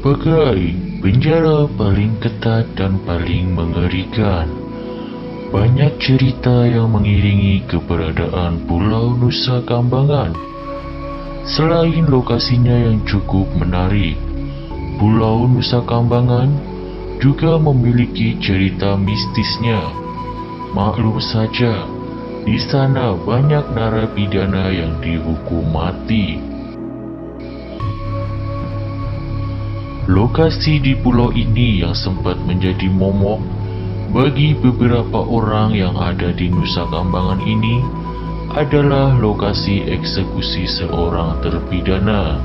Sebagai penjara paling ketat dan paling mengerikan, banyak cerita yang mengiringi keberadaan Pulau Nusa Kambangan. Selain lokasinya yang cukup menarik, Pulau Nusa Kambangan juga memiliki cerita mistisnya. Maklum saja, di sana banyak narapidana yang dihukum mati. Lokasi di pulau ini yang sempat menjadi momok bagi beberapa orang yang ada di Nusa Kambangan ini adalah lokasi eksekusi seorang terpidana.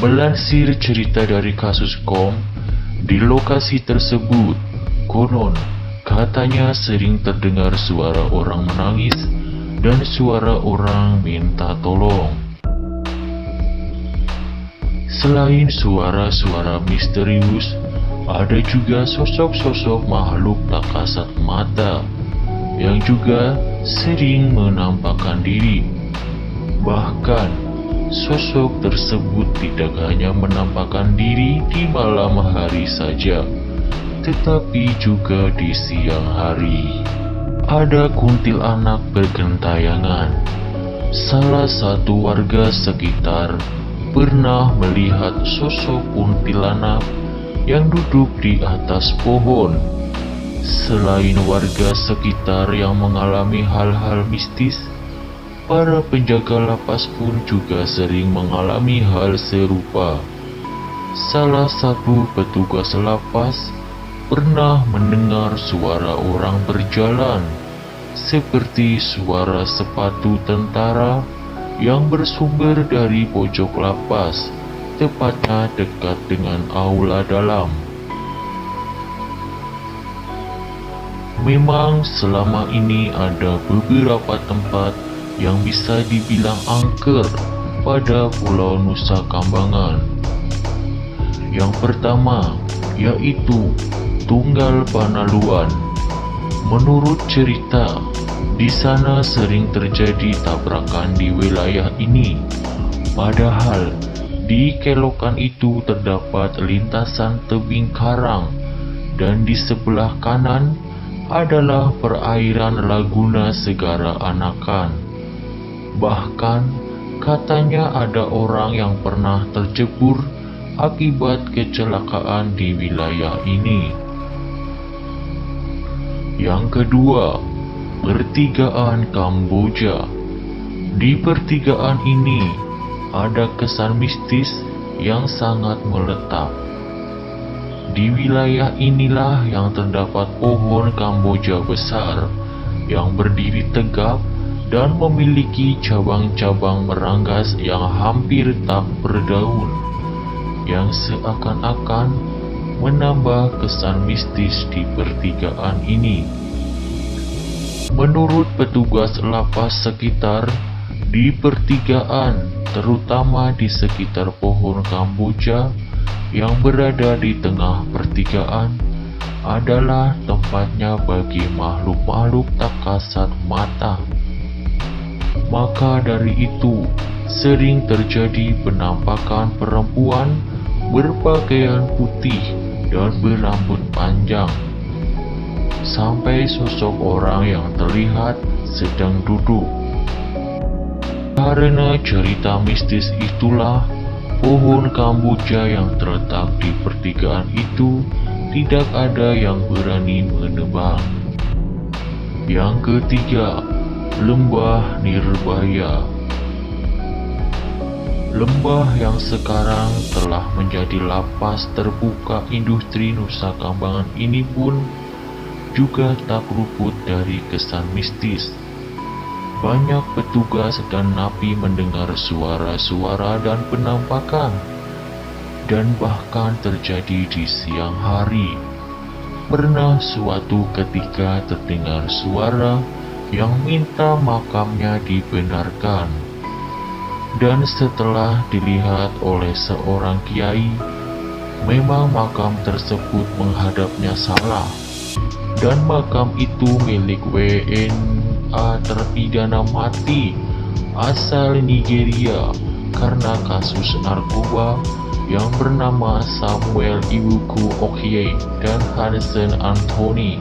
Melansir cerita dari kasus KOM, di lokasi tersebut konon katanya sering terdengar suara orang menangis dan suara orang minta tolong. Selain suara-suara misterius, ada juga sosok-sosok makhluk tak kasat mata yang juga sering menampakkan diri. Bahkan, sosok tersebut tidak hanya menampakkan diri di malam hari saja, tetapi juga di siang hari. Ada kuntilanak bergentayangan. Salah satu warga sekitar pernah melihat sosok kuntilanak yang duduk di atas pohon. Selain warga sekitar yang mengalami hal-hal mistis, para penjaga lapas pun juga sering mengalami hal serupa. Salah satu petugas lapas pernah mendengar suara orang berjalan, seperti suara sepatu tentara yang bersumber dari pojok lapas, tepatnya dekat dengan aula dalam. Memang selama ini ada beberapa tempat yang bisa dibilang angker pada Pulau Nusa Kambangan. Yang pertama yaitu Tunggal Panaluan. Menurut cerita, di sana sering terjadi tabrakan di wilayah ini. Padahal di kelokan itu terdapat lintasan tebing karang, dan di sebelah kanan adalah perairan Laguna Segara Anakan. Bahkan katanya ada orang yang pernah tercebur akibat kecelakaan di wilayah ini. Yang kedua, Pertigaan Kamboja. Di pertigaan ini ada kesan mistis yang sangat meletak. Di wilayah inilah yang terdapat pohon Kamboja besar yang berdiri tegak dan memiliki cabang-cabang meranggas yang hampir tak berdaun, yang seakan-akan menambah kesan mistis di pertigaan ini. Menurut petugas lapas sekitar, di pertigaan, terutama di sekitar pohon Kamboja yang berada di tengah pertigaan, adalah tempatnya bagi makhluk-makhluk tak kasat mata. Maka dari itu, sering terjadi penampakan perempuan berpakaian putih dan berambut panjang, sampai sosok orang yang terlihat sedang duduk. Karena cerita mistis itulah, pohon Kamboja yang terletak di pertigaan itu tidak ada yang berani menebang. Yang ketiga, Lembah Nirbaya. Lembah yang sekarang telah menjadi lapas terbuka industri Nusa Kambangan ini pun juga tak luput dari kesan mistis. Banyak petugas dan napi mendengar suara-suara dan penampakan, dan bahkan terjadi di siang hari. Pernah suatu ketika terdengar suara yang minta makamnya dibenarkan, dan setelah dilihat oleh seorang kiai, memang makam tersebut menghadapnya salah, dan makam itu milik WNA terpidana mati asal Nigeria karena kasus narkoba yang bernama Samuel Iwuku Okie dan Hansen Anthony.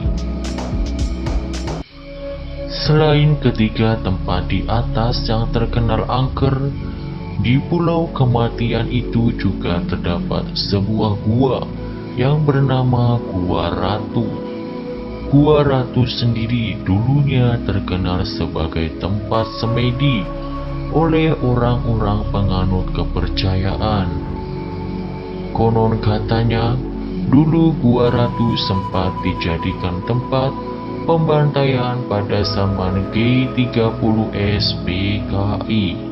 Selain ketiga tempat di atas yang terkenal angker, di pulau kematian itu juga terdapat sebuah gua yang bernama Gua Ratu. Gua Ratu sendiri dulunya terkenal sebagai tempat semedi oleh orang-orang penganut kepercayaan. Konon katanya, dulu Gua Ratu sempat dijadikan tempat pembantaian pada zaman G30S PKI.